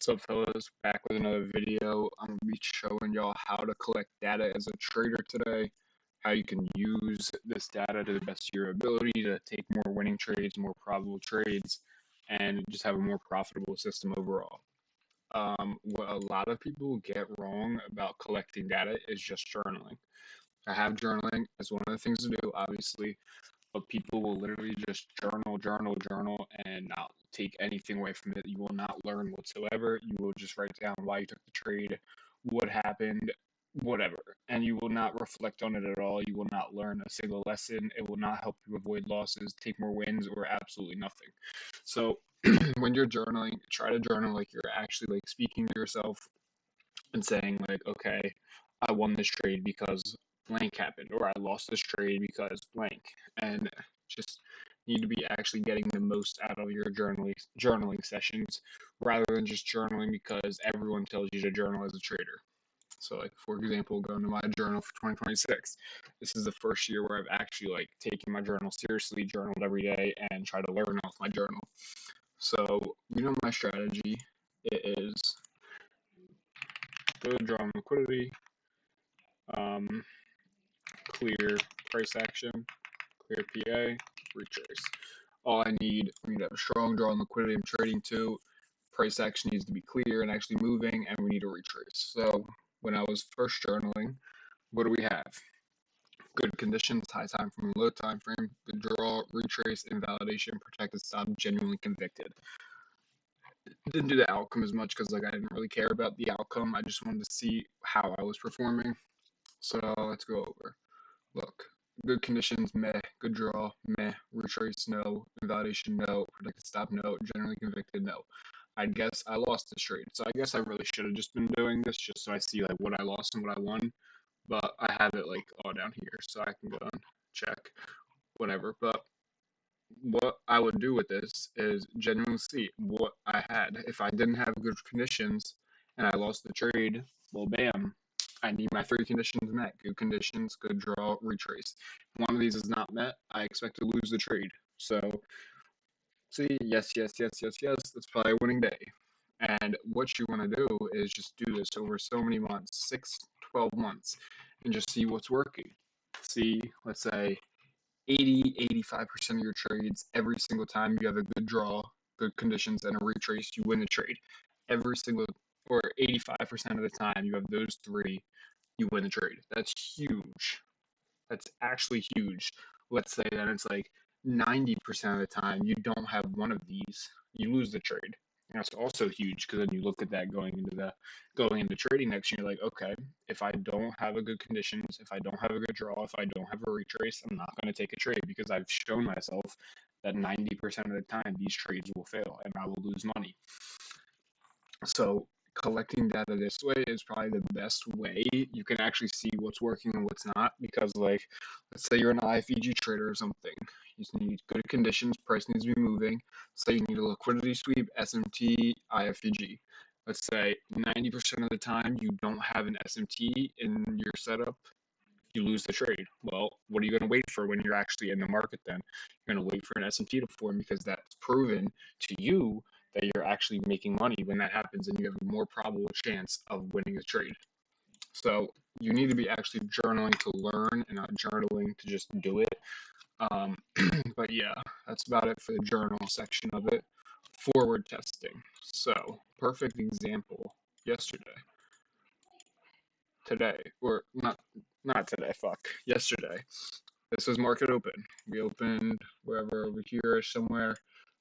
What's up, fellas? Back with another video. I'm gonna be showing y'all how to collect data as a trader today, how you can use this data to the best of your ability to take more winning trades, more probable trades, and just have a more profitable system overall. What a lot of people get wrong about collecting data is just journaling. I have journaling as one of the things to do, obviously, but people will literally just journal, and not take anything away from it. You will not learn whatsoever. You will just write down why you took the trade, what happened, whatever, and you will not reflect on it at all. You will not learn a single lesson. It will not help you avoid losses, take more wins, or absolutely nothing. So when you're journaling, try to journal like you're actually like speaking to yourself and saying like, okay, I won this trade because blank happened, or I lost this trade because blank, and just need to be actually getting the most out of your journaling sessions rather than just journaling because everyone tells you to journal as a trader. So like for example, going to my journal for 2026. This is the first year where I've actually like taken my journal seriously, journaled every day, and try to learn off my journal. So my strategy is good draw on liquidity, um, clear price action, clear PA, retrace. All I need to have a strong draw on liquidity I'm trading to. Price action needs to be clear and actually moving, and we need a retrace. So when I was first journaling, what do we have? Good conditions, high time frame, low time frame, good draw, retrace, invalidation, protected stop, genuinely convicted. Didn't do the outcome as much because like I didn't really care about the outcome. I just wanted to see how I was performing. So let's go over. Look, good conditions, meh. Good draw, meh. Retrace, no. Invalidation, no. Protected stop, no. Generally convicted, no. I guess I lost this trade. So I guess I really should have just been doing this just so I see like what I lost and what I won. But I have it like all down here, so I can go and check whatever. But what I would do with this is genuinely see what I had. If I didn't have good conditions and I lost the trade, well, bam, I need my three conditions met. Good conditions, good draw, retrace. If one of these is not met, I expect to lose the trade. So, see, yes, that's probably a winning day. And what you want to do is just do this over so many months, 6, 12 months, and just see what's working. See, let's say 85% of your trades, every single time you have a good draw, good conditions, and a retrace, you win the trade. Every single, or 85% of the time you have those three, you win the trade. That's huge. That's actually huge. Let's say that it's like 90% of the time you don't have one of these, you lose the trade. And that's also huge because then you look at that going into trading next year, you're like, okay, if I don't have a good conditions, if I don't have a good draw, if I don't have a retrace, I'm not going to take a trade because I've shown myself that 90% of the time these trades will fail and I will lose money. So collecting data this way is probably the best way you can actually see what's working and what's not, because like let's say you're an IFEG trader or something, you need good conditions, price needs to be moving. Say you need a liquidity sweep, SMT, IFEG. Let's say 90% of the time you don't have an SMT in your setup, you lose the trade. Well, what are you going to wait for when you're actually in the market then? You're going to wait for an SMT to form because that's proven to you that you're actually making money when that happens and you have a more probable chance of winning the trade. So you need to be actually journaling to learn and not journaling to just do it. But yeah, that's about it for the journal section of it. Forward testing. So, perfect example today, or not today, yesterday. This was market open. We opened wherever over here somewhere.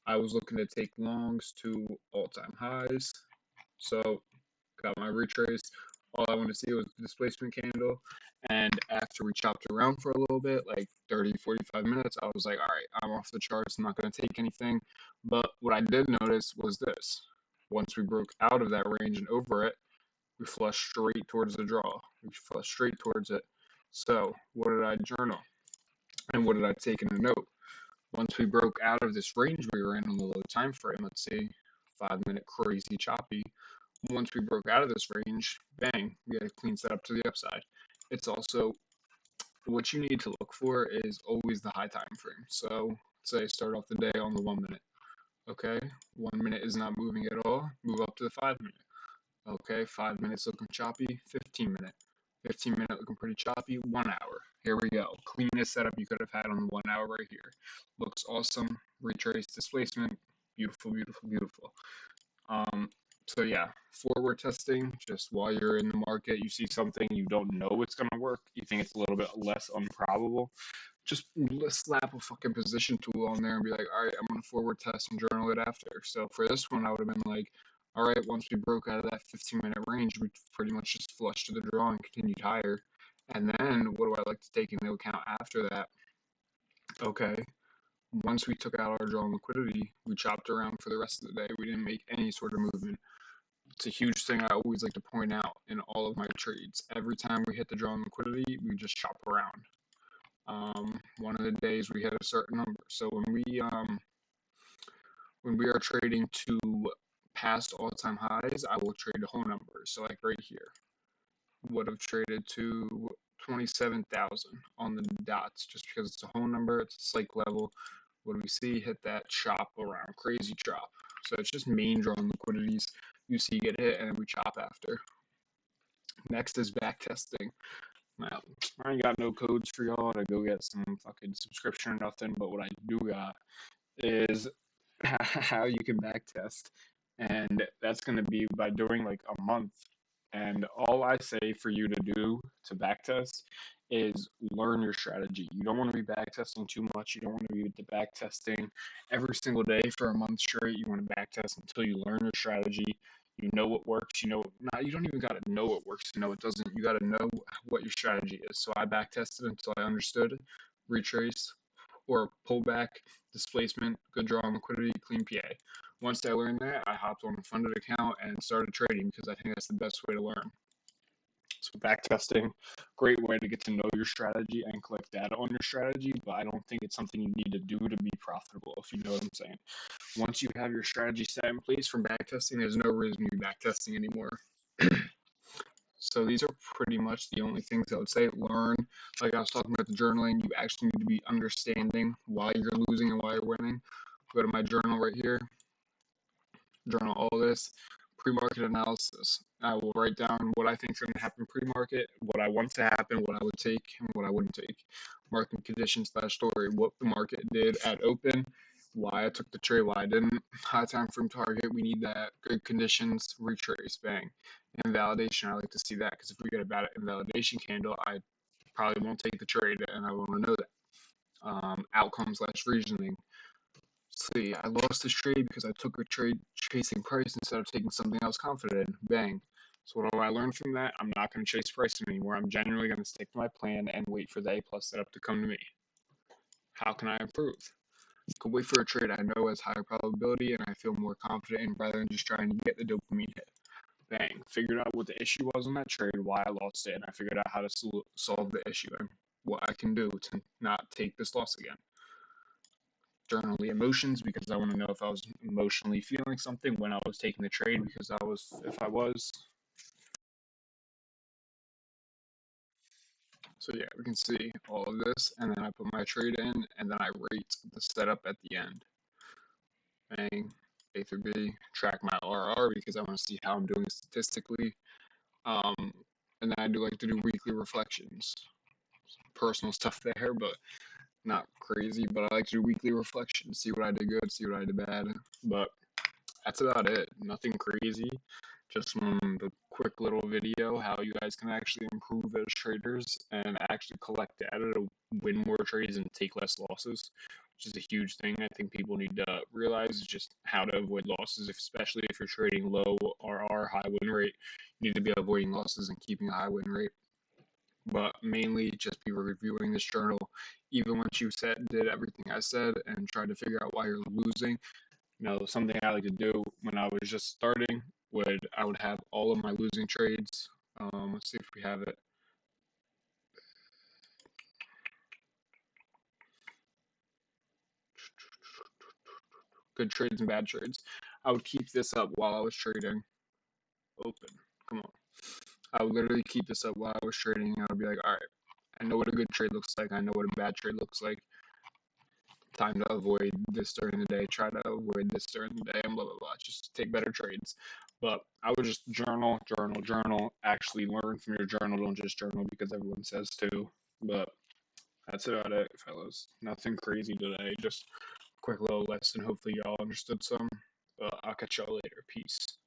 I was looking to take longs to all-time highs. So got my retrace. All I wanted to see was the displacement candle. And after we chopped around for a little bit, like 30, 45 minutes, I was like, all right, I'm off the charts. I'm not going to take anything. But what I did notice was this. Once we broke out of that range and over it, we flushed straight towards the draw. We flushed straight towards it. So what did I journal? And what did I take in a note? Once we broke out of this range we were in on the low time frame, let's see, 5-minute crazy choppy. Once we broke out of this range, bang, we had a clean setup to the upside. It's also what you need to look for is always the high time frame. So say start off the day on the 1 minute. Okay, 1 minute is not moving at all. Move up to the 5 minute. Okay, 5 minutes looking choppy. 15 minute. 15 minute looking pretty choppy. 1 hour. Here we go. Cleanest setup you could have had on the 1 hour right here. Looks awesome. Retrace displacement. Beautiful, beautiful, beautiful. So yeah, forward testing, just while you're in the market, you see something you don't know it's gonna work, you think it's a little bit less improbable, just slap a fucking position tool on there and be like, all right, I'm gonna forward test and journal it after. So for this one, I would have been like, all right, once we broke out of that 15-minute range, we pretty much just flushed to the draw and continued higher. And then what do I like to take into account after that? Okay, once we took out our draw and liquidity, we chopped around for the rest of the day. We didn't make any sort of movement. It's a huge thing I always like to point out in all of my trades. Every time we hit the draw and liquidity, we just chop around. One of the days we hit a certain number. So when we are trading to past all-time highs, I will trade the whole number. So like right here, would have traded to 27,000 on the dots just because it's a whole number, it's a psych level. What do we see? Hit that chop around, crazy chop. So it's just main draw and liquidities. You see get hit and then we chop after. Next is back testing. Now, I ain't got no codes for y'all to go get some fucking subscription or nothing, but what I do got is how you can back test. And that's going to be by doing like a month. And all I say for you to do to back test is learn your strategy. You don't want to be back testing too much. You don't want to be back testing every single day for a month straight. You want to back test until you learn your strategy. You know what works. You know, not, you don't even got to know what works to know what doesn't. You got to know what your strategy is. So I back tested until I understood, retrace, or pullback, displacement, good draw on liquidity, clean PA. Once I learned that, I hopped on a funded account and started trading because I think that's the best way to learn. So back testing, great way to get to know your strategy and collect data on your strategy, but I don't think it's something you need to do to be profitable, if you know what I'm saying. Once you have your strategy set in place from back testing, there's no reason to be back testing anymore. So these are pretty much the only things I would say. Learn, like I was talking about the journaling, you actually need to be understanding why you're losing and why you're winning. Go to my journal right here, journal all this, pre-market analysis. I will write down what I think is going to happen pre-market, what I want to happen, what I would take, and what I wouldn't take. Market conditions / story, what the market did at open, why I took the trade, why I didn't. High time frame target, we need that. Good conditions, retrace, bang. Invalidation, I like to see that because if we get a bad invalidation candle, I probably won't take the trade, and I want to know that. Outcome / reasoning. See, I lost this trade because I took a trade chasing price instead of taking something I was confident in. Bang. So what do I learn from that? I'm not going to chase price anymore. I'm generally going to stick to my plan and wait for the A plus setup to come to me. How can I improve? I could wait for a trade I know has higher probability and I feel more confident in rather than just trying to get the dopamine hit. Bang. Figured out what the issue was in that trade, why I lost it, and I figured out how to solve the issue and what I can do to not take this loss again. Journal the emotions because I want to know if I was emotionally feeling something when I was taking the trade because if I was. So yeah, we can see all of this and then I put my trade in and then I rate the setup at the end. Bang, A through B, track my RR because I want to see how I'm doing statistically. Um, and then I do like to do weekly reflections. Personal stuff there, but not crazy, but I like to do weekly reflections, see what I did good, see what I did bad. But that's about it. Nothing crazy. Just the quick little video how you guys can actually improve as traders and actually collect data to win more trades and take less losses, which is a huge thing I think people need to realize is just how to avoid losses, especially if you're trading low RR, high win rate. You need to be avoiding losses and keeping a high win rate. But mainly just be reviewing this journal even once you did everything I said and try to figure out why you're losing. Something I like to do when I was just starting I would have all of my losing trades. Let's see if we have it. Good trades and bad trades. I would keep this up while I was trading. Open. Come on. I would literally keep this up while I was trading. I would be like, all right, I know what a good trade looks like. I know what a bad trade looks like. time to avoid this during the day, try to avoid this during the day, and blah, blah, blah. Just take better trades. But I would just journal, journal, journal. Actually learn from your journal. Don't just journal because everyone says to. But that's about it, fellas. Nothing crazy today. Just a quick little lesson. Hopefully y'all understood some. But I'll catch y'all later. Peace.